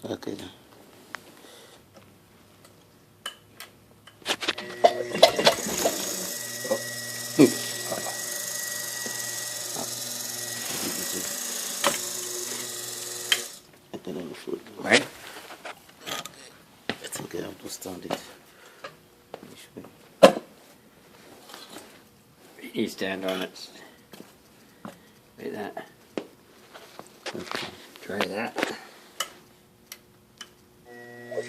Okay then. Okay, on the foot. Right? It's okay, I'll just stand it. You stand on it. Like that. Okay. Try that. Be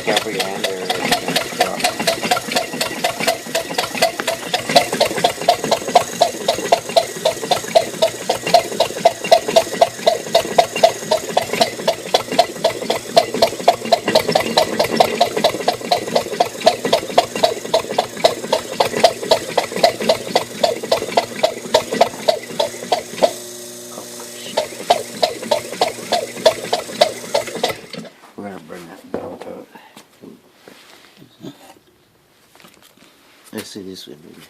careful your hand there. We're going to bring that down to it. Let's see this way, baby.